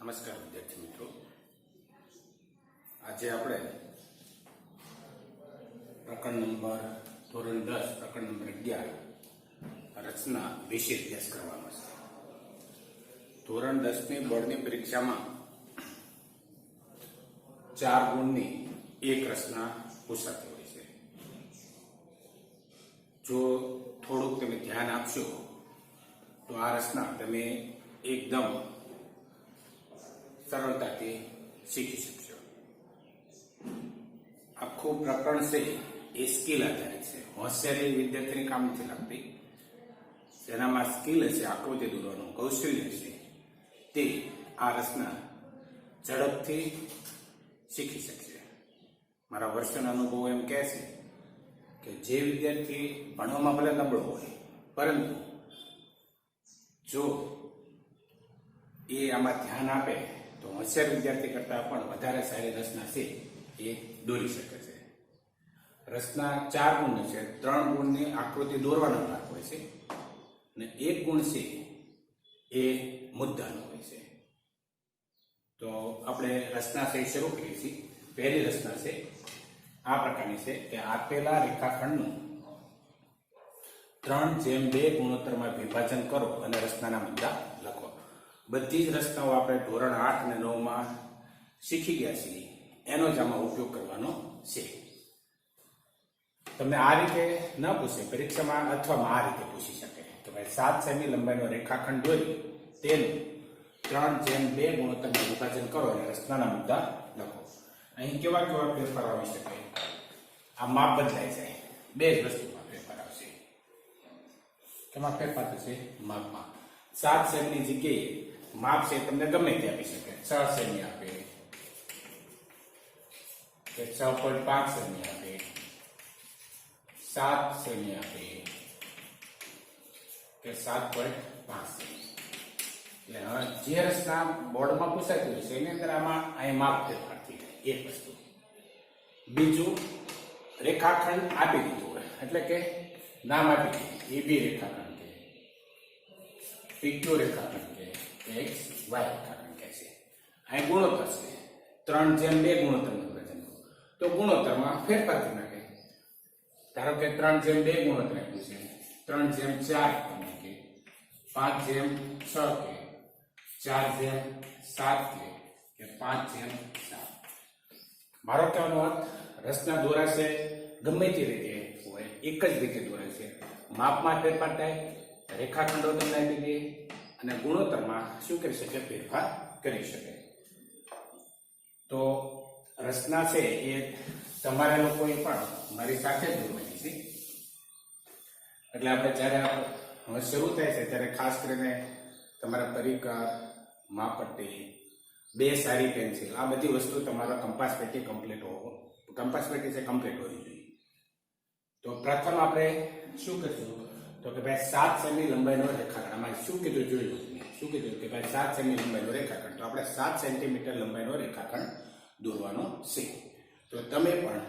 નમસ્કાર વિદ્યાર્થી મિત્રો, આજે આપણે પ્રકરણ નંબર ધોરણ 10 પ્રકરણ નંબર 11 રચના વિશે અભ્યાસ કરવાનો છે. ધોરણ 10ની બોર્ડની પરીક્ષામાં 4 ગુણની એક રચના પૂછાતી હોય છે. જો થોડુંક તમે ધ્યાન આપશો તો આ રચના તમે એકદમ સરળતાથી શીખી શકશો. આખું પ્રકરણ છે એ સ્કિલ આધારિત છે. હોશિયારી વિદ્યાર્થીને કામ નથી લાગતી. જેનામાં સ્કિલ હશે, આકૃતિ દોરવાનું કૌશલ્ય છે, તે આ રચના ઝડપથી શીખી શકશે. મારા વર્ષોના અનુભવો એમ કહે છે કે જે વિદ્યાર્થી ભણવામાં ભલે નબળો હોય, પરંતુ જો એ આમાં ધ્યાન આપે તો હોશિયાર વિદ્યાર્થી કરતાં પણ વધારે સારી રચના છે એ દોરી શકે છે. રચના 4 ગુણ છે. 3 ગુણની આકૃતિ દોરવાનો ભાગ હોય છે અને 1 ગુણ છે એ મુદ્દાનો હોય છે. તો આપણે રચના છે શરૂ કરીએ છીએ. પહેલી રચના છે આ પ્રકારની છે કે આપેલા રેખાખંડનું 3:2 ગુણોત્તરમાં વિભાજન કરો અને રચનાના મુદ્દા લખો. બધી જ રચનાઓ આપણે ધોરણ 8 અને 9 માં શીખી ગયા છીએ, એનો જ આમાં ઉપયોગ કરવાનો છે. તમને આ રીતે ન પૂછે પરીક્ષામાં, અથવા આ રીતે પૂછી શકે કે ભાઈ 7 સેમી લંબાઈનો રેખાખંડ દોરી તેનું 3:2 ગુણોત્તરમાં વિભાજન કરો અને રચનાના મુદ્દા લખો. અહીં કેવા કેવા ફેરફાર આવી શકે? આ માપ બદલાઈ જાય. બે જ વસ્તુમાં ફેરફાર આવશે. કેમાં ફેરફાર થશે? માપમાં. 7 સેમીની જગ્યાએ માપ છે તમને ગમે તે આપી શકે. 6 સેમી આપે કે 6.5 સેમી આપે, 7 સેમી આપે કે 7.5 સેમી. એટલે હવે જે રચના બોર્ડમાં પૂછાતી હોય છે એની અંદર આમાં અહીં માપ ફેરફાર થઈ જાય. એક વસ્તુ. બીજું, રેખાખંડ આપી દીધું હોય એટલે કે નામ આપી દીધું, એબી રેખાખંડ કે પીક્યુ રેખાખંડ કે એક્સ વાય રેખાખંડ કે છે. અહીં ગુણોત્તર છે 3:2 ગુણોત્તરનું વિભાજન. તો ગુણોત્તરમાં ફેરફાર કરી નાખે. ધારો કે 3:2 ગુણોત્તર આપ્યું છે, 3:4 કે 5:6 કે 4:7 કે 5:7. મારો કહેવાનો અર્થ, રચના દોરાશે ગમે તે રીતે હોય, એક જ રીતે દોરાય છે. માપમાં ફેરફાર થાય, રેખાખંડો તમને આપી દે અને ગુણોત્તરમાં શું કરી શકે? ફેરફાર કરી શકે. તો રચના છે એ તમારા લોકોએ પણ મારી સાથે જ દોરવાની છે. એટલે આપણે જ્યારે હવે શરૂ થાય છે ત્યારે ખાસ કરીને તમારા પરિકર, માપપટ્ટી, 2 સારી પેન્સિલ, આ બધી વસ્તુ તમારા કંપાસ પેટી કમ્પ્લીટ હોવી જોઈએ. તો પ્રથમ આપણે શું કરીશું તો કે ભાઈ 7 સેમી લંબાઈનો રેખાખંડ. આમાં શું કીધું જોયું? શું કીધું કે ભાઈ 7 સેમી લંબાઈનો રેખાખંડ. તો આપણે 7 સેન્ટીમીટર લંબાઈનો રેખાખંડ દોરવાનો છે. તો તમે પણ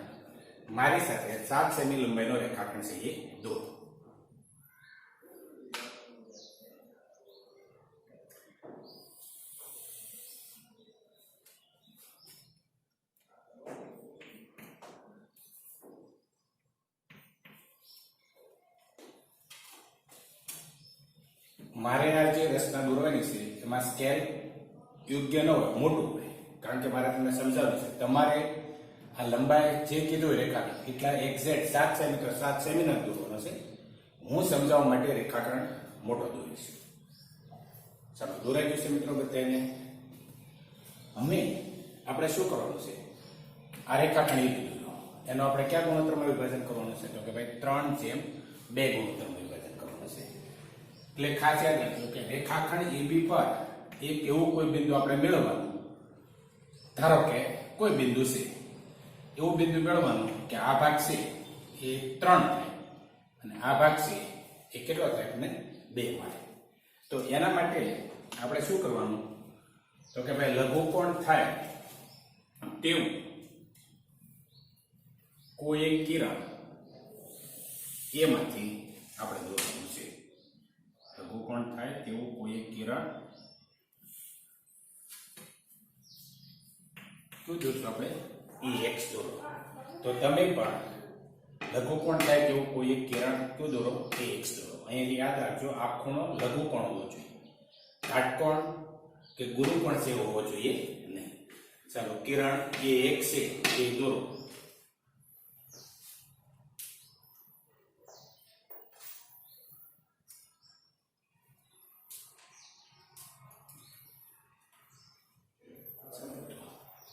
મારી સાથે 7 સેમી લંબાઈનો રેખાખંડ છે એ દોરો. મારે આ જે રચના દોરવાની છે એમાં સ્કેલ યોગ્ય ન હોય, મોટું હોય, કારણ કે મારે તમને સમજાવ્યું છે. તમારે આ લંબાઈ જે કીધું રેખાખંડ એટલા એક્ઝેક્ટ 7 સેમી તો 7 સેમી ના દોરવાનો છે. હું સમજાવવા માટે રેખાખંડ મોટો દોરીશ. ચાલો, દોરાઈ ગયું છે મિત્રો બધાને? અમે આપણે શું કરવાનું છે? આ રેખાખંડ એ દીધું, એનો આપણે ક્યાં ગુણોત્તરમાં વિભાજન કરવાનું છે? તો કે ભાઈ 3:2 ગુણોત્તરમાં વિભાજન કરવાનું છે. એટલે ખાસ યાદ રાખજો કે રેખાખંડ એબી પર એક એવું કોઈ બિંદુ આપણે મેળવવાનું. ધારો કે કોઈ બિંદુ છે, એવું બિંદુ મેળવવાનું કે આ ભાગ છે એ 3 થાય અને આ ભાગ છે એ કેટલો થાય? આપણે 2 મળે. તો એના માટે આપણે શું કરવાનું? તો કે ભાઈ લઘુકોણ થાય તેવું કોઈ એક કિરણ એમાંથી આપણે દોરવાનું છે. લઘુકોણ થાય તેવું કોઈ એક કિરણ શું જોશું આપણે EX દોરો. તો તમે પણ લઘુકોણ થાય તેવું કોઈ એક કિરણ કયું દોરો EX દોરો. અહીંયા યાદ રાખજો આ ખૂણો લઘુકોણ હોવો જોઈએ, કાટકોણ કે ગુરુકોણ છે હોવો જોઈએ નહીં. ચાલો કિરણ EX છે એ દોરો.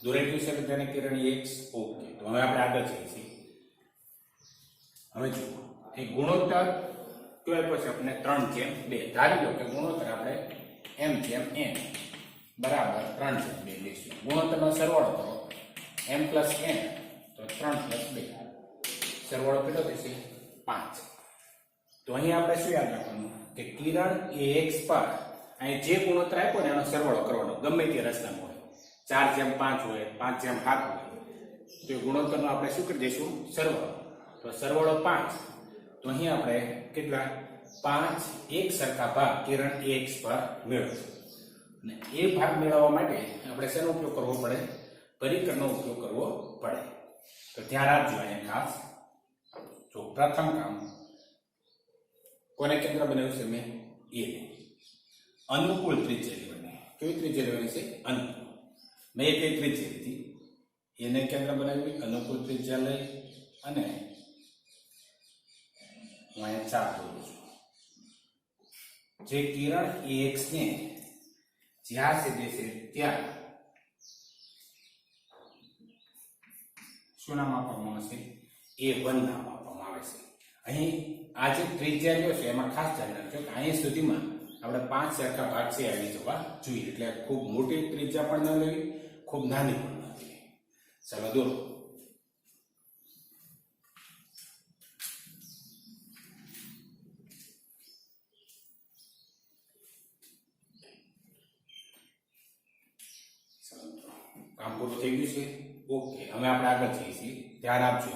દોરાઈ ગયું છે તેને કિરણ EX. ઓકે, તો હવે આપણે આગળ જઈએ છીએ. હવે જુઓ એ ગુણોત્તર કયો આપ્યો છે આપણે 3:2. ધારી લો કે ગુણોત્તર આપણે m/n બરાબર 3/2 લઈશું. ગુણોત્તરનો સરવાળો કરો m + n તો 3 + 2 સરવાળો કેટલો થશે 5. તો અહીં આપણે શું યાદ રાખવાનું કે કિરણ EX પર અહીં જે ગુણોત્તર આપ્યો ને એનો સરવાળો કરવાનો ગમે તે રચનામાં હોય. 4/5 હોય, 5/7 હોય, તો એ ગુણોત્તરનો આપણે શું કરી દઈશું સરવાળો. તો સરવાળો 5. તો અહીં આપણે કેટલા 5 એક સરખા ભાગ કિરણ EX પર મેળવશું. અને એ ભાગ મેળવવા માટે આપણે શેનો ઉપયોગ કરવો પડે? પરિકરનો ઉપયોગ કરવો પડે. તો ધ્યાન રાખજો અહીંયા ખાસ. જો પ્રથમ કામ કોને કેન્દ્ર બનાવ્યું છે મેં? એ અનુકૂળ ત્રિજ્યા લેવાની. કેવી ત્રિજ્યા લેવાની છે? અનુકૂળ. મેં એક ત્રિજ્યા લીધી, એને કેન્દ્ર બનાવી, અનુકૂળ ત્રિજ્યા લઈ અને હું અહીંયા 4 દોરું છું. જે કિરણ EX ને જ્યાં છેદે છે ત્યાં શું નામ આપવામાં આવે છે? A1 નામ આપવામાં આવે છે. અહીં આ જે ત્રિજ્યા લ્યો છે એમાં ખાસ ધ્યાન રાખજો કે અહીં સુધીમાં આપણે 5 સરખા ભાગ છે આવી જવા જોઈએ. એટલે ખૂબ મોટી ત્રિજ્યા પણ ન લેવી, ખૂબ નાની પણ ન લેવી. ચાલો દોરો. કામ પૂરું થઈ ગયું છે. ઓકે, હવે આપણે આગળ જઈએ છીએ. ધ્યાન આપજો.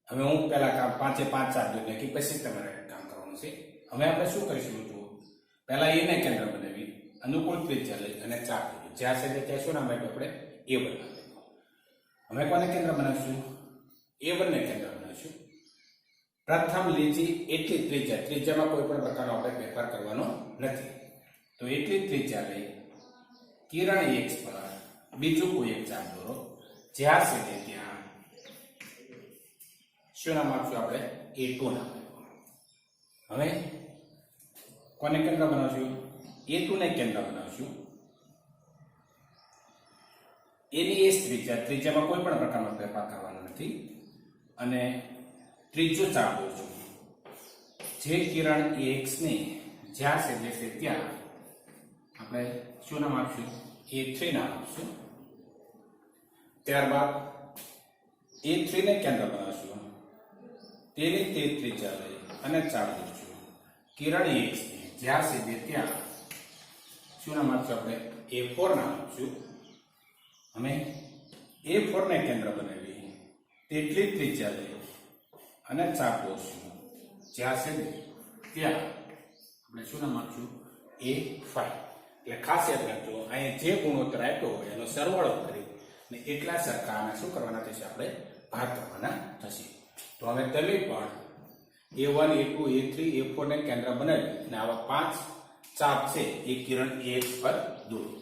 હવે હું પહેલા કામ 5/5 ચાર્જ નાખી પછી તમારે કામ કરવાનું છે. હવે આપણે શું કરીશું? જુઓ, પહેલા એને કેન્દ્ર બનાવી, અનુકૂળ ત્રિજ્યા લઈ અને 4 દોર્યું. જ્યાં છે ત્યાં શું નામ આપ્યું આપણે? A1 નામ આપ્યું. હવે કોને કેન્દ્ર બનાવીશું? A1 ને કેન્દ્ર બનાવીશું. પ્રથમ લીજી એટલી ત્રિજ્યામાં કોઈ પણ પ્રકારનો આપણે ફેરફાર કરવાનો નથી. તો એટલી ત્રિજ્યા લઈ કિરણ EX પર બીજું કોઈ એક ચાપ દોરો. જ્યાં છે ત્યાં શું નામ આપશું આપણે? A2 નામ આપ્યું. હવે કોને કેન્દ્ર બનાવશું? A2 ને કેન્દ્ર બનાવશું. એની એ ત્રિજ્યામાં કોઈ પણ પ્રકારનો ફેરફાર કરવાનો નથી અને ત્રીજો ચાપ દોરશું. જે કિરણ EX ને જ્યાં છેદે છે ત્યાં આપણે શું નામ આપશું? A3 નામ આપશું. ત્યારબાદ A3 ને કેન્દ્ર બનાવશું. તેની તે ત્રિજ્યા લઈ અને ચાપ દોરશું. કિરણ EX ને જ્યાં છેદે ત્યાં શું નામ આપશું આપણે? A4 નામ આપશું. અમે A4 ને કેન્દ્ર બનાવી, તેટલી ત્રિજ્યા લઈ અને ચાપ દોરશું. જ્યાં છેદે ત્યાં આપણે શું નામ આપશું? A5. એટલે ખાસ યાદ રાખજો, અહીંયા જે ગુણોત્તર આપ્યો હોય એનો સરવાળો કરી ને એટલા સરખા આને શું કરવાના થશે? આપણે ભાગ કરવાના થશે. તો હવે તમે પણ A1, A2, A3, A4 ને કેન્દ્ર બનાવી અને આવા 5 ચાપ છે એ કિરણ EX પર દોરો.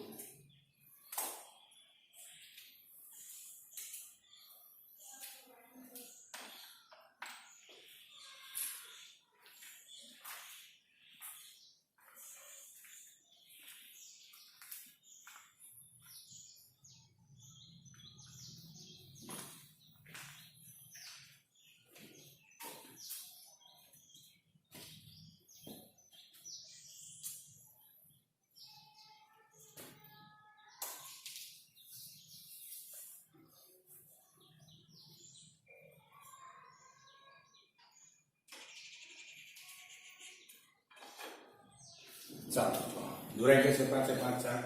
ચાલો દોરાઈ જશે 5/5 ચાપ.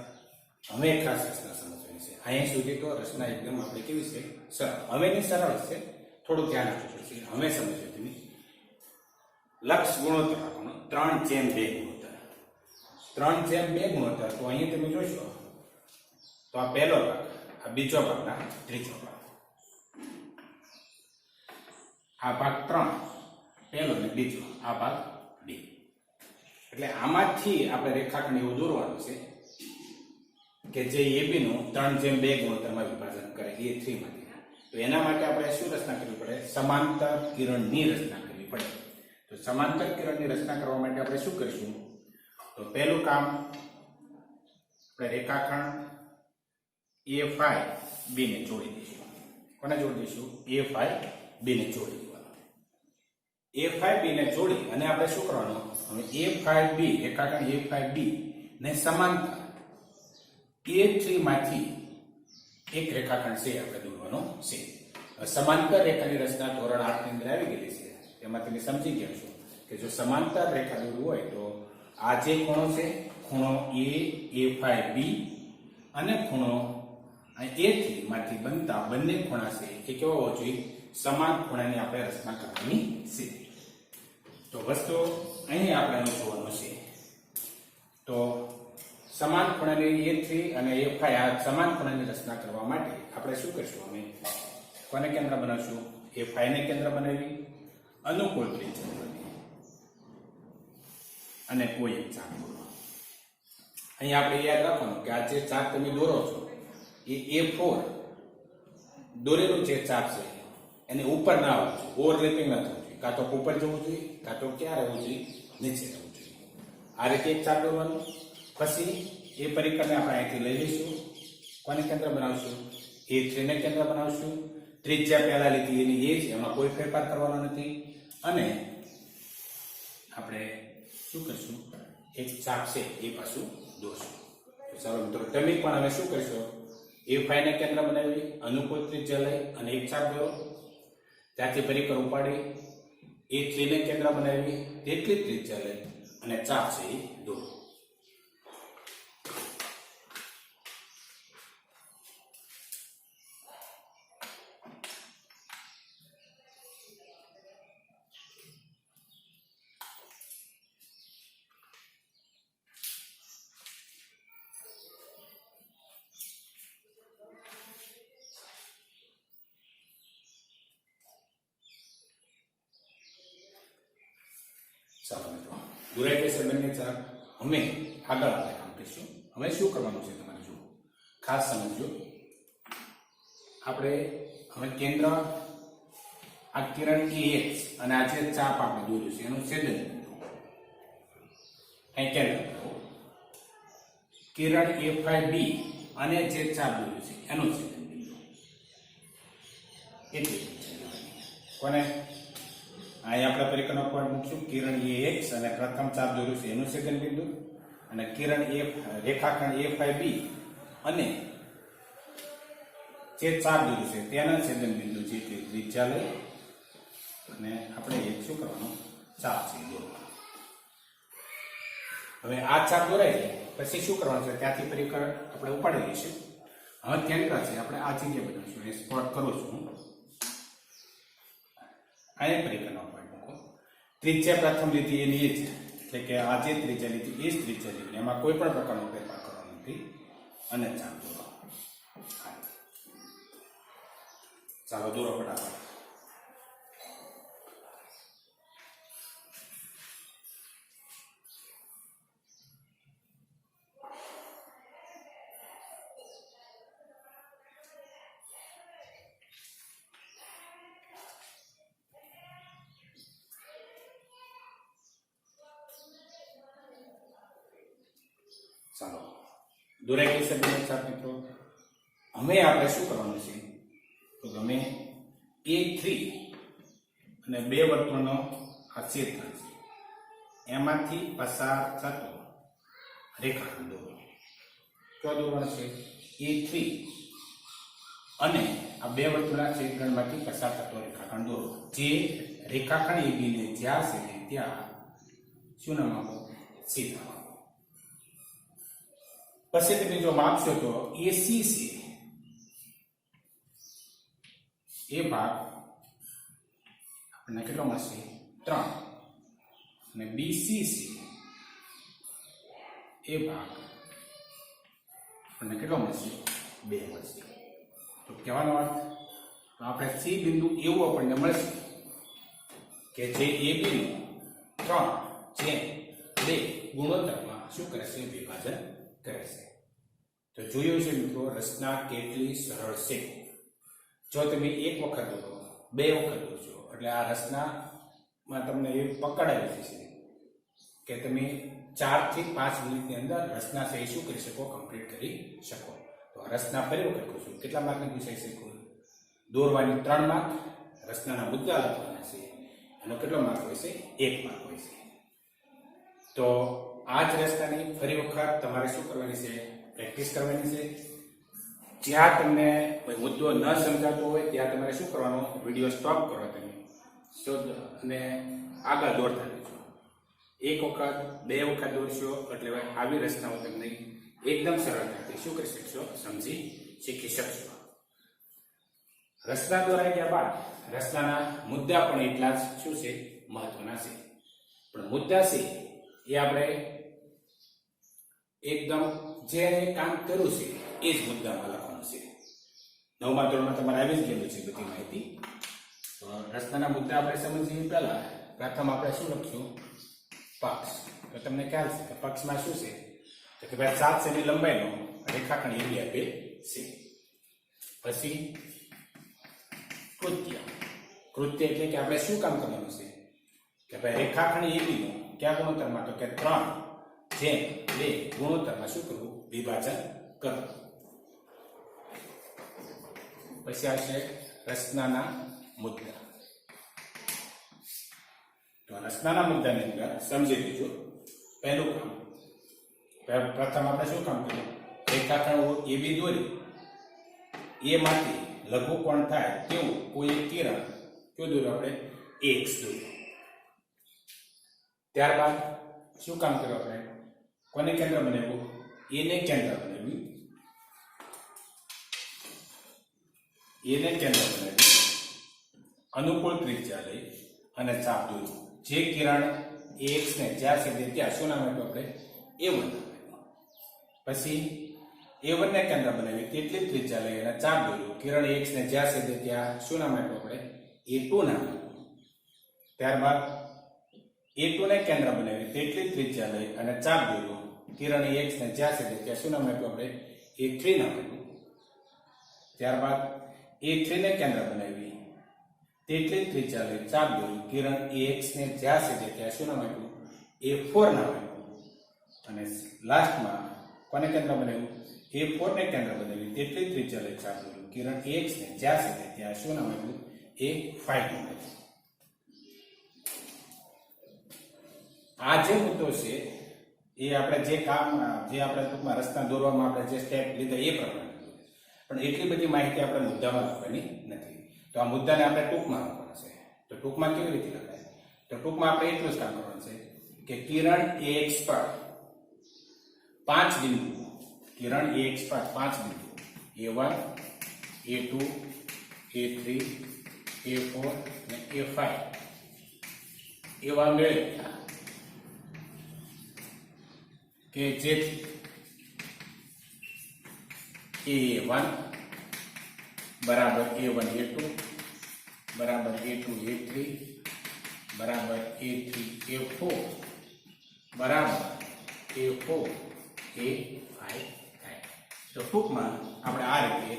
હવે ખાસ રચના સમજવાની છે. અહીંયા સુધી તો રચના એકદમ આપણે કેવી છે? સરળ. હવેની સરળ છે, થોડું ધ્યાન આપવું પડશે. હવે સમજો તમે. લક્ષ ગુણોત્તર આપવાનો 3/2 ગુણોત્તર. 3/2 ગુણોત્તર. તો અહીંયા તમે જોશો તો આ પહેલો ભાગ, આ બીજો ભાગના ત્રીજો ભાગ. આ ભાગ 3 પહેલો ને બીજો, આ ભાગ ડી. એટલે આમાંથી આપણે રેખાખંડ એવું દોરવાનું છે કે જે AB નું 3:2 ગુણોત્તરમાં વિભાજન કરે A3 માંથી. તો એના માટે આપણે શું રચના કરવી પડે? સમાંતર કિરણની રચના કરવી પડે. તો સમાંતર કિરણની રચના કરવા માટે આપણે શું કરીશું? તો પહેલું કામ, આપણે રેખાખંડ A5B ને જોડી દઈશું. કોને જોડી દઈશું? A5B ને જોડી દેવાનું. A5B ને જોડી અને આપણે શું કરવાનું? હવે A5B, રેખાખંડ A5B ને સમાંતર A3 માંથી એક રેખાખંડ છે આપણે દોરવાનો છે. સમાંતર રેખાની રચના ધોરણ 8 ની અંદર આવી ગયેલી છે. તેમાં તમે સમજી ગયા છો કે જો સમાંતર રેખા દોરવી હોય તો આ જે ખૂણો છે, ખૂણો A5B અને ખૂણો A3 માંથી બનતા બંને ખૂણા છે એ કેવો હોવો જોઈએ? સમાન ખૂણાની આપણે રચના કરવાની છે. તો વસ્તુ અહીં આપણે જોવાનું છે. તો સમાન ખૂણાની A3 અને A5 આ સમાન ખૂણાની રચના કરવા માટે આપણે શું કરીશું? અમે કોને કેન્દ્ર બનાવશું? A5 ને કેન્દ્ર બનાવી અનુકૂળ ત્રિજ્યા બનાવી અને કોઈ એક ચાપ દોરો. અહીં આપણે યાદ રાખવાનું કે આ જે ચાપ તમે દોરો છો એ A4 દોરેલું જે ચાપ છે એને ઉપર ના આવવું જોઈએ, ઓવરલેપિંગ ના થવું જોઈએ. કાં તો ઉપર જવું જોઈએ, કાં તો ક્યાં રહેવું જોઈએ? નીચે રહેવું જોઈએ. આ રીતે એક ચાપ દોરવાનું. પછી એ પરિકરને આપણે અહીંથી લઈ લઈશું. કોને કેન્દ્ર બનાવશું? A3 ને કેન્દ્ર બનાવશું. ત્રિજ્યા પહેલા લીધી એની એ જ, એમાં કોઈ ફેરફાર કરવાનો નથી. અને આપણે શું કરશું? એક ચાપ છે એ પાછું દોરશું. તો ચાલો મિત્રો, તમે પણ હવે શું કરશો? A5 ને કેન્દ્ર બનાવી અનુકૂળ ત્રિજ્યા લઈ અને એક ચાપ દોરો. ત્યાંથી પરિકર ઉપાડી A3 ને કેન્દ્ર બનાવી તેટલી ત્રિજ્યા લઈ અને ચાપ છે એ દોરો. ચાલો મિત્રો, દોરાઈ જશે બંને ચાપ. અમે આગળ આપણે કામ કરીશું. હવે શું કરવાનું છે તમારે જુઓ, ખાસ સમજજો. આપણે હવે કેન્દ્ર આ કિરણ AX અને આ જે ચાપ આપણે દોર્યું છે એનું છેદન બિંદુ અહીં કેન્દ્ર કરો. કિરણ A5B અને જે ચાપ દોર્યું છે એનું છેદન બિંદુ એટલી કોને અહીં આપણે પરિકરનો પોઈન્ટ મૂકશું. કિરણ AX અને પ્રથમ ચાપ દોર્યું છે એનું છેદન બિંદુ અને કિરણ રેખાખંડ A5B અને જે ચાપ દોર્યું છે તેના છેદન બિંદુ જેટલી ત્રિજ્યા લઈ અને આપણે એક શું કરવાનું? ચાપ છે દોરવાનો. હવે આ ચાપ દોરાઈ જાય પછી શું કરવાનું છે? ત્યાંથી પરિકર આપણે ઉપાડી લઈશું. હવે કેન્દ્ર છે આપણે આ જગ્યા બનાવીશું. એ સ્પોટ કરું છું. અહીંયા પરિકરનો પોઈન્ટ મૂકો. ત્રિજ્યા પ્રથમ લીધી એની એ જ, એટલે કે આ જે ત્રિજ્યા લીધી એ જ ત્રિજ્યા લીધી, એમાં કોઈ પણ પ્રકારનો ફેરફાર કરવાનો નથી અને ચાપ દોરો. ચાલો દોરો ફટાફટ. ચાલો દોરાઈ ગઈ છે બંને ચાપ મિત્રો. હવે આપણે શું કરવાનું છે? તો તમે A3 અને બે વર્તુળનો આ છેદ છે એમાંથી પસાર થતો રેખાખંડ દોરો. કયો દોરવાનો છે? A3 અને આ બે વર્તુળના છેદખંડમાંથી પસાર થતો રેખાખંડ દોરો. જે રેખાખંડ AB ને જ્યાં છે ત્યાં શું નામ આપો? C નામ આપો. પછી તમે જો માપશો તો AC છે એ ભાગ આપણને કેટલો મળશે? 3 અને BC છે એ ભાગ આપણને કેટલો મળશે? 2 મળશે. તો કહેવાનો અર્થ આપણે સી બિંદુ એવું આપણને મળશે કે જે એ બિંદુ 3/2 ગુણોત્તરમાં શું કરશે? વિભાજન કરશે. તો જોયું છે મિત્રો રચના કેટલી સરળ છે. જો તમે એક વખત દોરો, બે વખત દોરશો એટલે આ રચનામાં તમને એ પકડાવી જશે કે તમે 4 થી 5 મિનિટની અંદર રચના છે શું કરી શકો? કમ્પ્લીટ કરી શકો. તો રચના ફરી વખત કહું કેટલા માર્કની પૂછાય છે? કુલ દોરવાની 3 માર્ક, રચનાના મુદ્દા લખવાના છે એનો કેટલો માર્ક હોય છે? 1 માર્ક હોય છે. તો આ જ રચનાની ફરી વખત તમારે શું કરવાની છે? પ્રેક્ટિસ કરવાની છે. જ્યાં તમને કોઈ મુદ્દો ન સમજાતો હોય ત્યાં તમારે શું કરવાનું? વિડીયો સ્ટોપ કરો તમે અને આગળ દોરતા રહેજો. એક વખત, બે વખત દોરશો એટલે આવી રચનાઓ તમને એકદમ સરળતાથી શું કરી શકશો? સમજી શીખી શકશો. રચના દોરાઈ ગયા બાદ રચનાના મુદ્દા પણ એટલા જ શું છે? મહત્વના છે. પણ મુદ્દા છે એ આપણે એકદમ જે કામ કર્યું છે એ જ મુદ્દામાં લખવાનું છે. 9મા ધોરણમાં તમારે આવી જ ગયેલું છે બધી માહિતી. તો રચનાના મુદ્દા આપણે સમજીએ પહેલા પ્રથમ આપણે શું લખશું? પક્ષ. તો તમને ખ્યાલ છે કે પક્ષમાં શું છે? તો કે ભાઈ 7 સેમી લંબાઈનો રેખાખંડ AB આપેલ છે. પછી કૃત્ય. કૃત્ય એટલે કે આપણે શું કામ કરવાનું છે? કે ભાઈ રેખાખંડ AB નો કયા ગુણોત્તરમાં? તો કે 3/2 ગુણોત્તરમાં શું કરવું? વિભાજન કરવું. પછી આવશે રચનાના મુદ્દા. તો રચનાના મુદ્દાની અંદર સમજી લીધું. પહેલું કામ, પ્રથમ આપણે શું કામ કર્યું? રેખાખંડ AB દોરી એમાંથી લઘુકોણ થાય તેવું કોઈ એક કિરણ કયું દોર્યું? આપણે X દોર્યું. ત્યારબાદ શું કામ કર્યું? આપણે કોને કેન્દ્ર બનાવ્યું? એને કેન્દ્ર બનાવ્યું. એને કેન્દ્ર બનાવ્યું. અનુકૂળ ત્રિજ્યા લઈ અને ચાપ દોર્યું. જે કિરણ X ને જ્યાં છેદે ત્યાં શું નામ આપ્યું? આપણે A1 નામ આપ્યું. પછી A1 ને કેન્દ્ર બનાવી તેટલી ત્રિજ્યા લઈ અને ચાપ દોર્યું. કિરણ X ને જ્યાં છેદે ત્યાં શું નામ આપ્યું? આપણે A2 નામ આપ્યું. ત્યારબાદ A2 ને કેન્દ્ર બનાવી તેટલી ત્રિજ્યા લઈ અને ચાપ દોર્યું. કિરણ X ને જ્યાં છેદે ત્યાં શું નામ આપ્યું? આપણે A3 નામ આપ્યું. ત્યારબાદ A3 ને કેન્દ્ર બનાવી તેટલી ત્રિજ્યા લઈ ચાપ દોર્યું. કિરણ X ને જ્યાં છેદે ત્યાં શું નામ આપ્યું? A4 નામ આપ્યું. અને લાસ્ટમાં કોને કેન્દ્ર બનાવ્યું? A4 ને કેન્દ્ર બનાવી તેટલી ત્રિજ્યા લઈ ચાપ દોર્યું. કિરણ X ને જ્યાં છેદે ત્યાં શું નામ આપ્યું? A5 નામ આપ્યું. આ જે મુદ્દો છે એ આપણે જે કામ જે આપણે ટૂંકમાં રચના દોરવામાં આપણે જે સ્ટેપ લીધા એ પ્રમાણે, પણ એટલી બધી માહિતી આપણે મુદ્દામાં લખવાની નથી. તો આ મુદ્દાને આપણે ટૂંકમાં લખવાના છે. તો ટૂંકમાં કેવી રીતે લખાય? તો ટૂંકમાં આપણે એટલું જ કામ કરવાનું છે કે કિરણ X પર 5 બિંદુ, કિરણ X પર 5 બિંદુ A1, A2, A3, A4 અને A5 એવા મેળવ્યા કે જેથી A1 બરાબર A1 A2 બરાબર A2 A3 બરાબર A3 A4 બરાબર A4 A5 થાય. તો ટૂંકમાં આપણે આ રીતે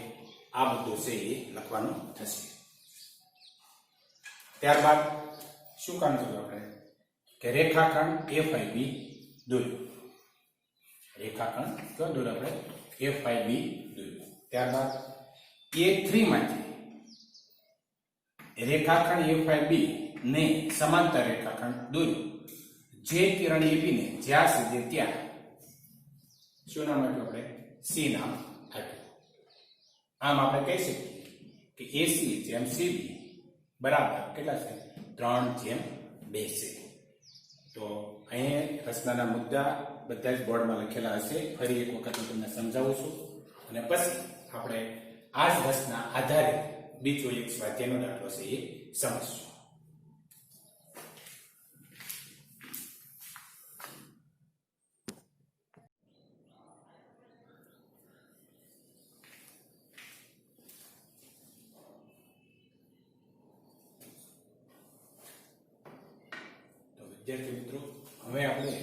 આ મુદ્દો છે એ લખવાનો થશે. ત્યારબાદ શું કામ કર્યું આપણે? કે રેખાખંડ A5B દોર્યું. રેખાખંડ કયો દોર્યો આપણે? A5B દોર્યું. ત્યારબાદ A3 માંથી રેખાખંડ A5B ને સમાંતર રેખાખંડ દોર્યું. જે કિરણ AB ને જ્યાં સીધે ત્યાં શું નામ આપ્યું? આપણે C નામ આપ્યું. આમ આપણે કહી શકીએ કે AC જેમ CB બરાબર કેટલા છે? 3/2 છે. તો અહીંયા રચનાના મુદ્દા બધા જ બોર્ડમાં લખેલા હશે. ફરી એક વખત હું તમને સમજાવું છું અને પછી આપણે આ જ રચના આધારિત બીજો એક સ્વાધ્યાયનો દાખલો છે એ સમજશું. વિદ્યાર્થી મિત્રો, હવે આપણે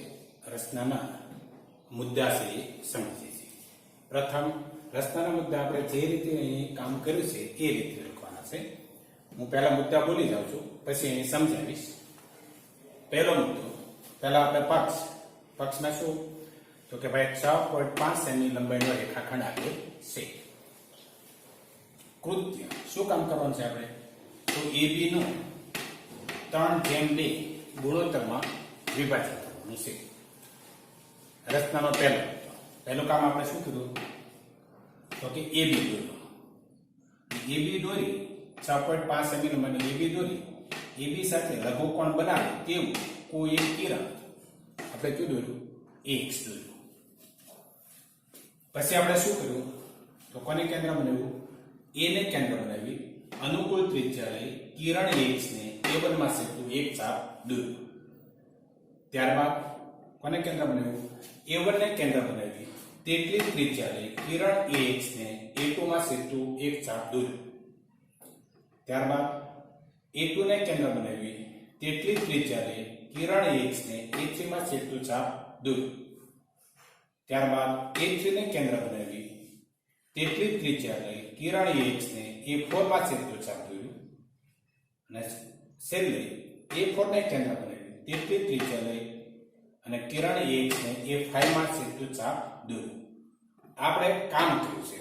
રચનાના મુદ્દા છે એ સમજીએ છીએ. પ્રથમ રચનાના મુદ્દા આપણે જે રીતે અહીં કામ કર્યું છે એ રીતે લખવાના છે. હું પહેલા મુદ્દા બોલી જાઉં છું, પછી અહીં સમજાવીશ. પહેલો મુદ્દો, પહેલા આપણે પક્ષમાં શું તો કે ભાઈ 6.5 સેમી લંબાઈનો રેખાખંડ આપેલ છે. કૃત્ય શું કામ કરવાનું છે આપણે તો AB નું 3:2 ગુણોત્તરમાં વિભાજન કરવાનું છે. રચનાનો પહેલું કામ આપણે શું કીધું તો કે AB દોર્યું. AB દોરી 6.5 સેમી લંબાઈનો AB દોરી AB સાથે લઘુકોણ બનાવે તેવું કોઈ એક કિરણ આપણે શું દોર્યું X દોર્યું. પછી આપણે શું કર્યું તો કોને કેન્દ્ર બનાવ્યું A ને કેન્દ્ર બનાવી અનુકૂળ ત્રિજ્યા લઈ કિરણ X ને A1 માં સેટું એક ચાપ દોર્યું. ત્યારબાદ કોને કેન્દ્ર બનાવ્યું A1 ને કેન્દ્ર બનાવી તેટલી ત્રિજ્યા લઈ કિરણ X ને A2 માં સેટું એક ચાપ દોર્યું. ત્યારબાદ A2 ને કેન્દ્ર બનાવી તેટલી ત્રિજ્યા લઈ કિરણ X ને A3 માં સેટું ચાપ દોર્યું. ત્યારબાદ A3 ને કેન્દ્ર બનાવી તેટલી ત્રિજ્યા લઈ કિરણ X ને A4 માં સેટું ચાપ દોર્યું. અને છેલ્લે A4 ને કેન્દ્ર બનાવી તેટલી ત્રિજ્યા લઈ અને કિરણ X ને A5 માં સેટું ચાપ દોર્યું. આપણે કામ કર્યું છે,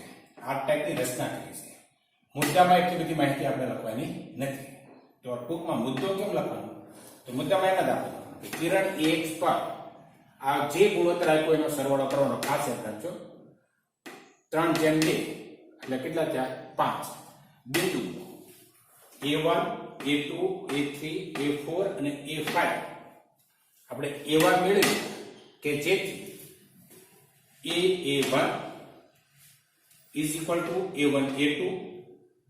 આ ટાઈપની રચના કરી છે. મુદ્દામાં એટલી બધી માહિતી આપણે લખવાની નથી. તો ટૂંકમાં મુદ્દો કેમ લખવાનો તો મુદ્દામાં એક જ આપવાનું કે કિરણ X પર આ જે ગુણોત્તર આપ્યો એનો સરવાળો કરવાનો. ખાસ યાદ રાખજો 3:2 એટલે કેટલા થયા 5 બિંદુ A1 A2 A3 A4 અને A5 આપણે એવા મેળવી કે જેથી A1 is equal to A1 A2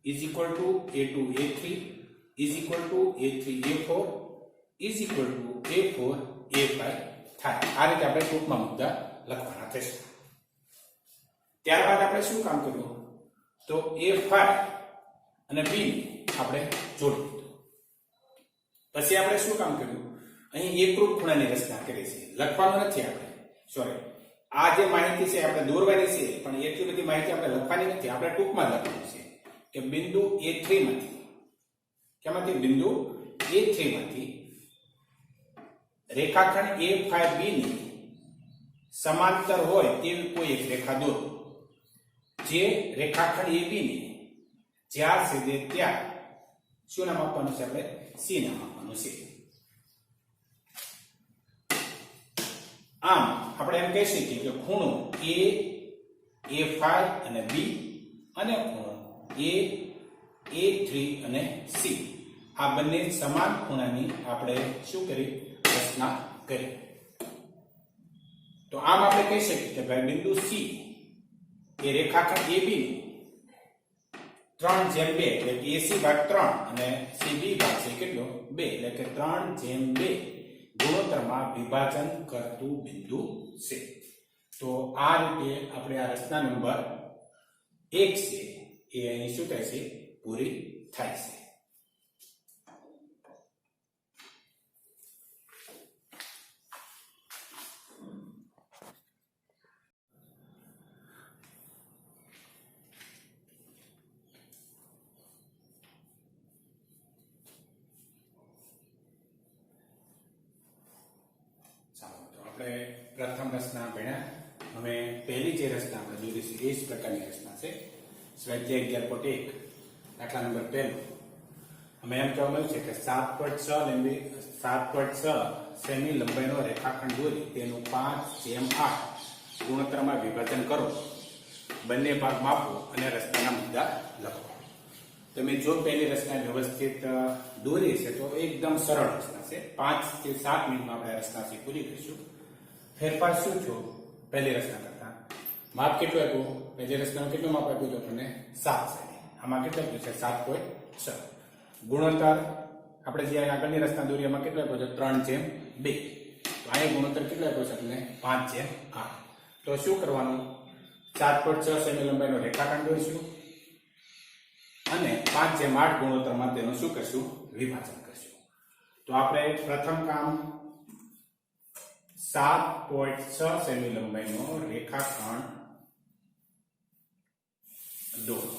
is equal to A2 A3 is equal to A3 A4 is equal to A4 A5 થાય. આ રીતે આપણે ટૂંકમાં મુદ્દા લખવાના થશે. ત્યારબાદ આપણે શું કામ કર્યું તો A5 અને B આપણે જોડી દીધું. પછી આપણે શું કામ કર્યું અહીં એકરૂપ ખૂણાની રચના કરી છે. લખવાનું નથી આપણે, સોરી, આ જે માહિતી છે આપણે દોરવાની છે પણ એટલી બધી માહિતી આપણે લખવાની નથી. આપણે ટૂંકમાં લખવાનું છે કે બિંદુ A3 માંથી કેમાંથી બિંદુ A3 માંથી રેખાખંડ A5B ની સમાંતર હોય તેવી કોઈ એક રેખા દોરો. જે રેખાખંડ AB ને જ્યાં છેદે ત્યાં શું નામ આપવાનું છે આપણે C નામ આપવાનું છે. આમ આપણે એમ કહી શકીએ કે ખૂણો A5 અને B અને ખૂણો A3 અને C આ બંને સમાન ખૂણાની આપણે શું કરી રચના કરી. તો આમ આપણે કહી શકીએ કે ભાઈ બિંદુ C એ રેખાખંડ AB નું 3:2 એટલે કે AC ભાગ 3 અને CB ભાગ છે કેટલો 2 એટલે કે 3:2 ગુણોત્તરમાં વિભાજન કરતું બિંદુ છે. તો આ રીતે આપણે આ રચના નંબર 1 છે એ અહીં શું થાય છે પૂરી થાય છે. આપણે પ્રથમ રચના ભણ્યા. હવે પહેલી જે રચના આપણે દોરી છે એ જ પ્રકારની રચના છે. સ્વાધ્યાય 11.1 દાખલા નંબર 1 અમે એમ કહેવા મળ્યું છે કે 7.6 સેમી લંબાઈનો રેખાખંડ દોરી તેનું 5:8 ગુણોત્તરમાં વિભાજન કરો. બંને ભાગ માપો અને રચનાના મુદ્દા લખો. તમે જો પહેલી રચના વ્યવસ્થિત દોરી છે તો એકદમ સરળ રચના છે. 5 થી 7 મિનિટમાં આપણે રચના પૂરી કરીશું. ફેરફાર શું થયો પહેલી રચના કરતા? માપ કેટલું આપ્યું? પહેલી રચનામાં કેટલું માપ આપ્યું આપણને 7 સેમી. આમાં કેટલું આપ્યું છે 7.6. ગુણોત્તર આપણે જે આગળની રચના દોરી એમાં કેટલું આપ્યું છે 3:2. તો આ ગુણોત્તર કેટલું આપ્યું છે આપણને 5:8. તો શું કરવાનું 7.6 સેમી લંબાઈનો રેખાખંડ દોરીશું અને 5:8 ગુણોત્તરમાં તેનું શું કરશું વિભાજન કરશું. તો આપણે પ્રથમ કામ 7.6 સેમી લંબાઈનો રેખાખંડ દોરો.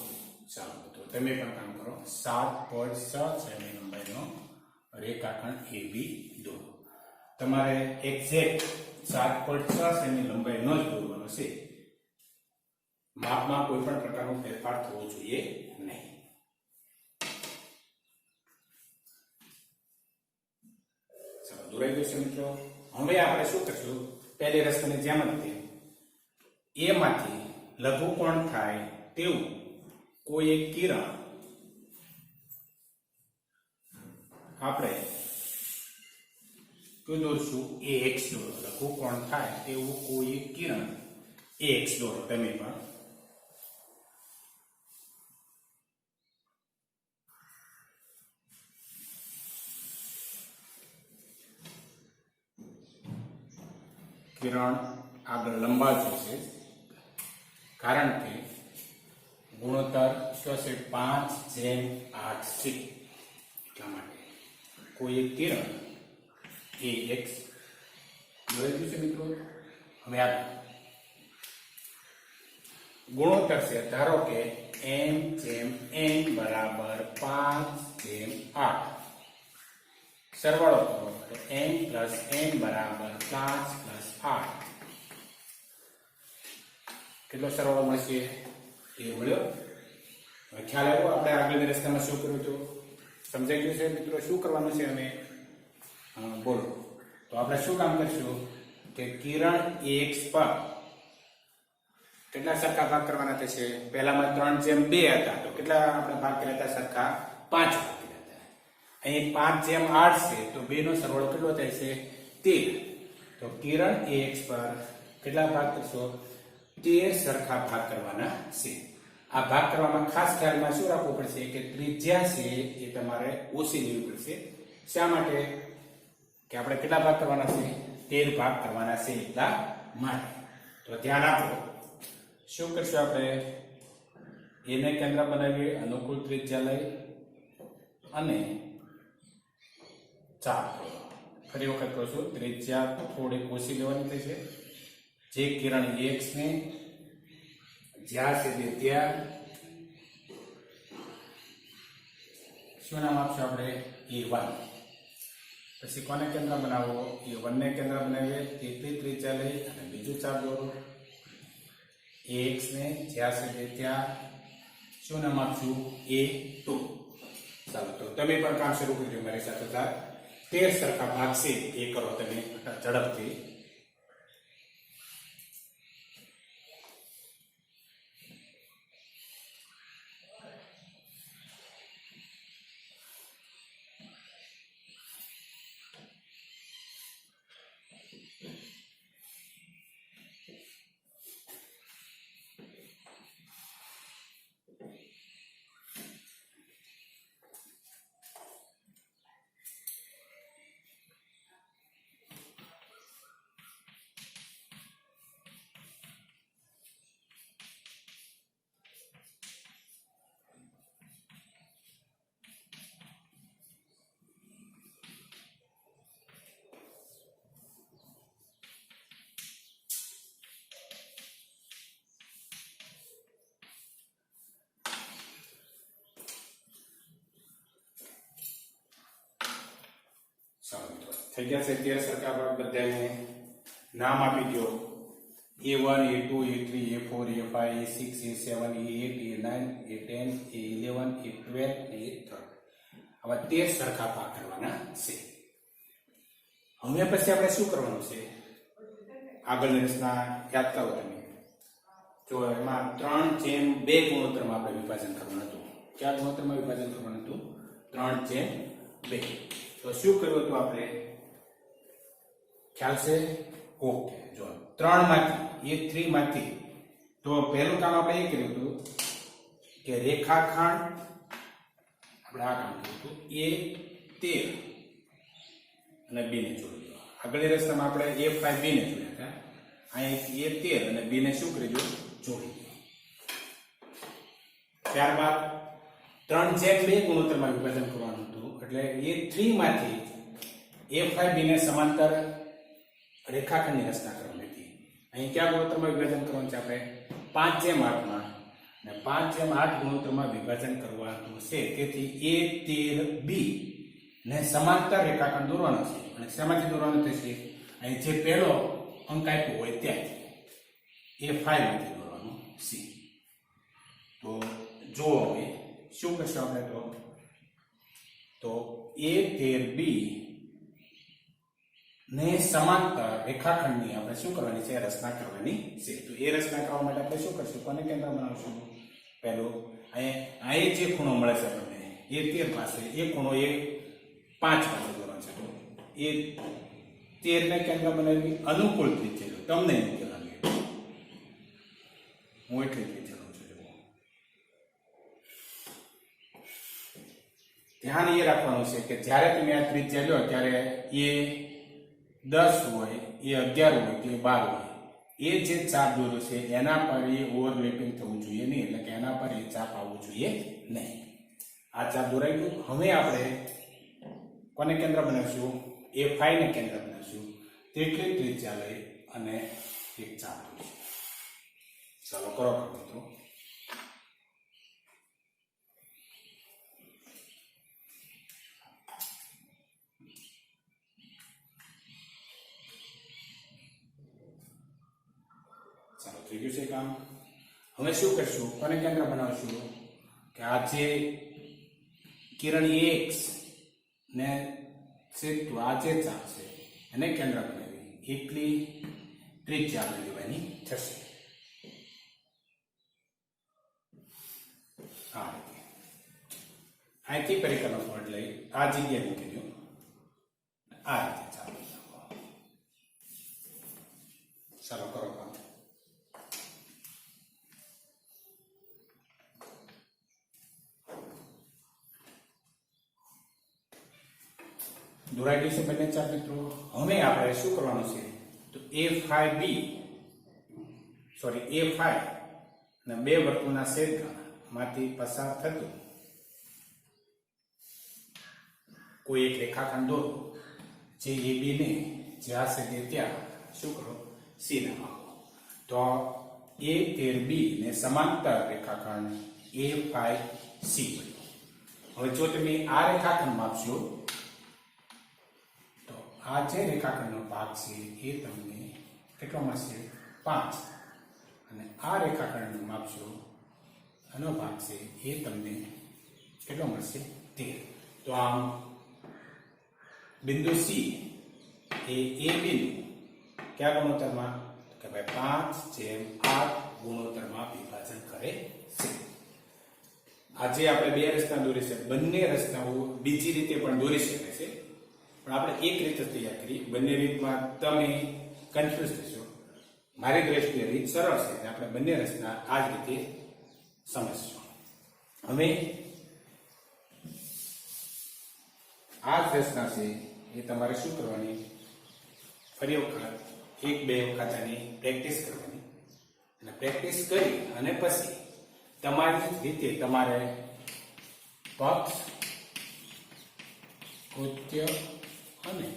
ચાલો તો તમે પણ કામ કરો. 7.6 સેમી લંબાઈનો રેખાખંડ AB દોરો. તમારે એક્ઝેક્ટ 7.6 સેમી લંબાઈનો જ દોરવાનો છે. માપમાં કોઈ પણ પ્રકારનો ફેરફાર થવો જોઈએ નહીં. ચાલો દોરાઈ ગયું છે મિત્રો. હવે આપણે શું કરશું? પહેલી રસ્તાની જેમ જ એમાંથી લઘુકોણ થાય તેવું કોઈ એક કિરણ આપણે શું દોરશું? AX દોરો. લઘુકોણ થાય તેવું કોઈ એક કિરણ AX દોરો. તમે પણ કિરણ આગળ લંબાવશે છે, કારણ કે ગુણોત્તર શું છે? 5/8 છે. એટલા માટે કોઈ એક કિરણ AX દોરી ગયું છે મિત્રો. હવે આ ગુણોત્તર છે. ધારો કે m/n બરાબર 5/8. સરવાળો કરો તો m + n બરાબર 5 + 8. કેટલો સરવાળો મળશે? એ મળ્યો. હવે ખ્યાલ આવ્યો આપણે આગળની રસ્તામાં શું કર્યું હતું? સમજાઈ ગયું છે મિત્રો શું કરવાનું છે? અમે બોલો. તો આપણે શું કામ કરશું કે કિરણ AX પર કેટલા સરખા ભાગ કરવાના થશે? પહેલામાં 3/2 હતા, તો કેટલા આપણે ભાગ કર્યા હતા? સરખા 5 ભાગ કર્યા હતા. અહીં 5/8 છે, તો 2 નો સરવાળો કેટલો થાય છે? 13. તો કિરણ AX પર કેટલા ભાગ કરશો? 13 સરખા ભાગ કરવાના છે. આ ભાગ કરવામાં ખાસ ખ્યાલમાં શું રાખવું પડશે કે ત્રિજ્યા છે એ તમારે ઓછી લેવી પડશે. શા માટે? કે આપણે કેટલા ભાગ કરવાના છે? 13 ભાગ કરવાના છે એટલા માટે. તો ધ્યાન આપો. શું કરશું આપણે? એને કેન્દ્ર બનાવીએ, અનુકૂળ ત્રિજ્યા લઈ અને ચાપ. ફરી વખત કહું છું, ત્રિજ્યા થોડી ઓછી લેવાની થશે. જે કિરણ AX ને જ્યાં સુધી ત્યાં શું નામ આપશું આપણે? A1. પછી કોને કેન્દ્ર બનાવો? A1 ને કેન્દ્ર બનાવીએ, તેટલી ત્રિજ્યા લઈ અને બીજું ચાપ દોરો. AX ને જ્યાં સુધી ત્યાં શું નામ આપશું? A2. ચાલો તો તમે પણ કામ શરૂ કરજો મારી સાથે. 13 સરખા ભાગ છે એ કરો તમે ઝડપથી. થઈ ગયા છે 13 સરખા ભાગ. બધાને નામ આપી દો. A1 A2 A3 A4 A5 A6 A7 A8 A9 A10 A11 A12 A13. આવા 13 સરખા ભાગ કરવાના છે. હવે પછી આપણે શું કરવાનું છે? આગળની રચના યાદ કરો તમે. જો એમાં 3/2 ગુણોત્તરમાં આપણે વિભાજન કરવાનું હતું. કયા ગુણોત્તરમાં વિભાજન કરવાનું હતું? 3/2. તો શું કર્યું હતું આપણે? ખ્યાલ છે? ઓકે. જો 3 માંથી A3 માંથી તો પહેલું કામ આપણે એ કર્યું હતું કે રેખાખંડ આપણે આ કામ કર્યું હતું. A13 અને B ને જોડી દો. આગળની રસ્તામાં આપણે A5 B ને જોડ્યા હતા. અહીં A13 અને B ને શું કરી દો? જોડી દો. ત્યારબાદ 3/2 ગુણોત્તરમાં વિભાજન કરવાનું હતું. એટલે A3 માંથી A5 B ને સમાંતર રેખાખંડની રચના કરવાની હતી. અહીં કયા ગુણોત્તરમાં વિભાજન કરવાનું છે? આપણે 5:8 ને 5:8 ગુણોત્તરમાં વિભાજન કરવાનું છે. તેથી A13B ને સમાંતર રેખાખંડ દોરવાનો છે. અને શેમાંથી દોરવાનું થશે? અહીં જે પહેલો અંક આપ્યો હોય ત્યાંથી A5 માંથી દોરવાનું છે. તો જો હવે શું કરશું આપણે? તો A13B ને સમાંતર રેખાખંડની આપણે શું કરવાની છે? રચના કરવાની છે. તો એ રચના કરવા માટે આપણે શું કરશું? કોને કેન્દ્ર બનાવશું? પહેલું અહીં જે ખૂણો મળે છે આપણને A13 પાસે, એ ખૂણો A5 પાસે દોરવાનો છે. તો A13 ને કેન્દ્ર બનાવી અનુકૂળ ત્રિજ્યા તમને કહેવાની, હું એટલી ત્રિજ્યા લઉં છું. ધ્યાન એ રાખવાનું છે કે જ્યારે તમે આ ત્રિજ્યા લો ત્યારે એ 10 હોય, એ 11 હોય કે 12 હોય, એ જે ચાપ દોર્યો છે એના પર એ ઓવરલેપિંગ થવું જોઈએ નહીં, એટલે કે એના પર એ ચાપ આવવું જોઈએ નહીં. આ ચાપ દોરાઈ ગયું. હવે આપણે કોને કેન્દ્ર બનાવીશું? A5 ને કેન્દ્ર બનાવીશું. તેટલી ત્રિજ્યા લઈ અને એક ચાપ દોરીશું. ચાલો કરો મિત્રો. થઈ ગયું છે કામ. હવે શું કરશું? કોને કેન્દ્ર બનાવશું? કે આ જે કિરણ X ને છેદતું આ જે ચાપ છે એને કેન્દ્ર બનાવી એટલી ત્રિજ્યા આપણે લેવાની થશે. આ રીતે અહીંથી પરિકરનો પોઈન્ટ લઈ આ જગ્યાએ મૂકી દો. આ રીતે ચાપ નાખો. ચાલો કરો કામ. દોરાઈ ગયું છે બંને ચાપ મિત્રો. હવે આપણે શું કરવાનું છે? તો A5 ને બે વર્તુળના છેદમાંથી પસાર થતું કોઈ એક રેખાખંડ દોરો. જે AB ને જ્યાં છેદે ત્યાં શું કરો? C નામ આપો. તો A13B ને સમાંતર રેખાખંડ A5C બન્યું. હવે જો તમે આ રેખાખંડ માપશો, આ જે રેખાખંડનો ભાગ છે એ તમને કેટલો મળશે? 5. અને આ રેખાખંડનું માપશો, આનો ભાગ છે એ તમને કેટલો મળશે? 13. તો આમ બિંદુ C એ AB નું કયા ગુણોત્તરમાં? કે ભાઈ 5:8 ગુણોત્તરમાં વિભાજન કરે છે. આજે આપણે બે રચના દોરી છે. બંને રચનાઓ બીજી રીતે પણ દોરી શકે છે, પણ આપણે એક રીત જ તૈયાર કરી. બંને રીતમાં તમે કન્ફ્યુઝ થશો. મારી દ્રષ્ટિએ રીત સરળ છે. આપણે બંને રચના આ જ રીતે સમજશું. હવે આ જ રચના છે એ તમારે શું કરવાની? ફરી વખત 1-2 વખત આની પ્રેક્ટિસ કરવાની. અને પ્રેક્ટિસ કરી અને પછી તમારી રીતે તમારે પક્ષ, કૃત્ય અને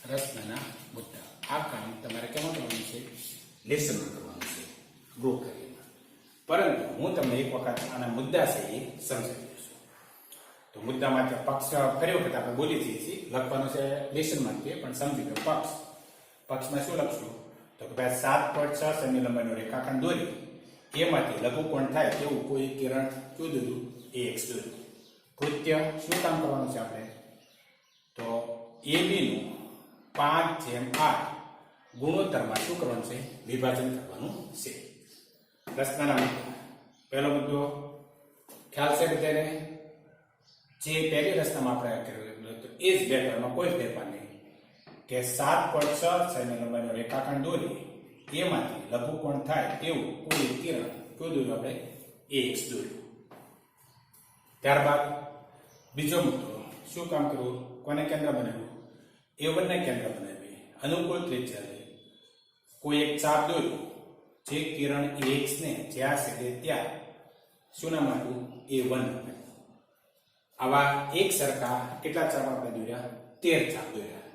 રચનાના મુદ્દા આ કામ તમારે કેમાં કરવાનું છે? લેસનમાં કરવાનું છે, ગ્રુપ કરીને. પરંતુ હું તમને એક વખત આના મુદ્દા છે એ સમજાવી દઈશું. તો મુદ્દામાં પક્ષ ફરી વખત આપણે બોલી જઈએ છીએ. લખવાનું છે લેસનમાં જ, પણ સમજી લો. પક્ષમાં શું લખશું? તો કે ભાઈ 7.6 સેમી લંબાઈનો રેખાખંડ દોરી એમાંથી લઘુકોણ થાય તેવું કોઈ કિરણ કયું દોર્યું? AX દોર્યું. કૃત્ય શું કામ કરવાનું છે આપણે? તો AB નું 5:8 ગુણોત્તરમાં શું કરવાનું છે? વિભાજન કરવાનું છે. રચનાના મુદ્દા. પહેલો મુદ્દો ખ્યાલ છે બધાને? જે પહેલી રચનામાં આપણે કર્યું તો એ જ બેટરમાં કોઈ ફેરફાર નહીં. કે 7.6 સેમી લંબાઈનો રેખાખંડ દોરી એમાંથી લઘુકોણ થાય તેવું કોઈ કિરણ કયું દોર્યું? આપણે AX દોર્યું. ત્યારબાદ બીજો મુદ્દો શું કામ કરવું? કોને કેન્દ્ર બનાવ્યું? A1 ને કેન્દ્ર બનાવી અનુકૂળ ત્રિજ્યા લઈ કોઈ એક ચાપ દોર્યું. જે કિરણ AX ને જ્યાં છેદે ત્યાં શું નામ આપ્યું? A1. આવા એક સરખા કેટલા ચાપ આપણે દોર્યા? 13 ચાપ દોર્યા.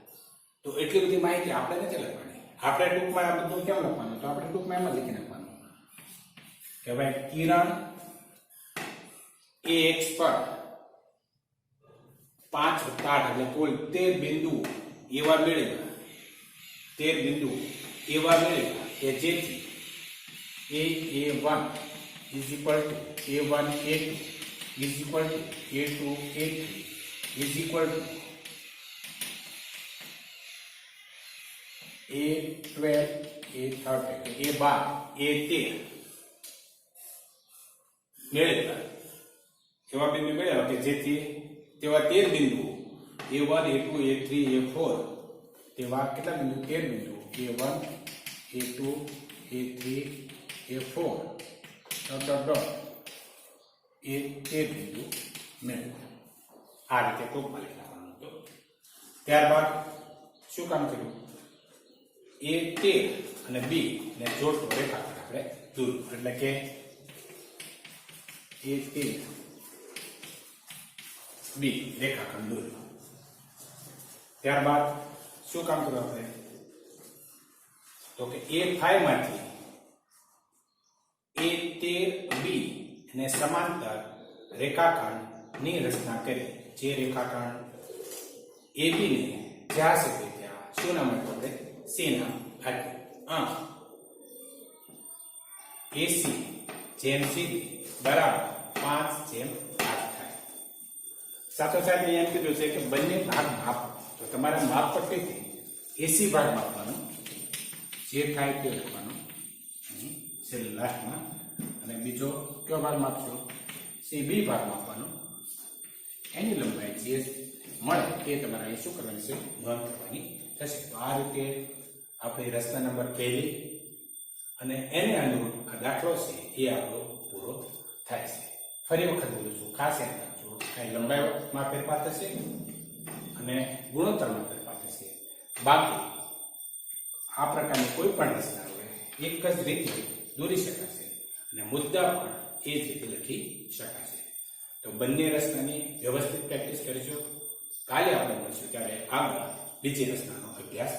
તો તો એટલી બધી માહિતી આપણે નથી લખવાની. આપણે ટૂંકમાં આ બધું કેમ લખવાનું? તો આપણે ટૂંકમાં એમ જ લખી નાખવાનું કે ભાઈ કિરણ AX પર 5 + 8 એટલે કુલ 13 બિંદુ એવા મેળવ્યા, 13 બિંદુ એવા મેળવ્યા કે જેથી A1 is equal to A1 A2 is equal to A2 A3 is equal to A12 A13 A12 A13 મેળવ્યા. એવા બિંદુ મેળવ્યા કે જેથી તેવા 13 બિંદુ A1 A2 A3 A4 તેવા કેટલા બિંદુ? 13 બિંદુ A1 A2 A3 A4 એ 13 બિંદુ મેળવ્યા. આ રીતે ટૂંકમાં લખી નાખવાનું હતું. ત્યારબાદ શું કામ કર્યું? A13 અને B ને જોડતો રેખાખંડ આપણે દોર્યું. એટલે કે A13 B રેખાખંડ દોર્યું. ત્યારબાદ શું કામ કર્યું આપણે? તો કે A5 માંથી A13B ને સમાંતર રેખાખંડની રચના કરી. જે રેખાખંડ AB ને જ્યાં સુધી ત્યાં શું નામ આપ્યું આપણે? C નામ આપ્યું. AC જેમ CD બરાબર 5/8 થાય. સાથોસાથ એમ કીધું છે કે બંને ભાગ માપો. તો તમારા માપપટ્ટીથી AC ભાગ માપવાનો, જે થાય તે લખવાનો છેલ્લે લાસ્ટમાં, અને બીજો કયો ભાગ માપશો? CB ભાગ માપવાનો. એની લંબાઈ જે મળે તે તમારે અહીં શું કરવાની છે? નોંધ કરવાની થશે. તો આ રીતે આપણી રચના નંબર 1 અને એને અનુરૂપ આ દાખલો છે એ આપણો પૂરો થાય છે. ફરી વખત બોલું છું, ખાસ યાદ રાખજો, અહીં લંબાઈમાં ફેરફાર થશે અને ગુણોત્તરમાં ફેરફાર થશે. બાકી આ પ્રકારની કોઈ પણ રચના હોય એક જ રીતે દોરી શકાશે અને મુદ્દા પણ એ જ રીતે લખી શકાશે. તો બંને રચનાની વ્યવસ્થિત પ્રેક્ટિસ કરીશું. કાલે આપણે મળીશું ત્યારે આગળ બીજી રચનાનો અભ્યાસ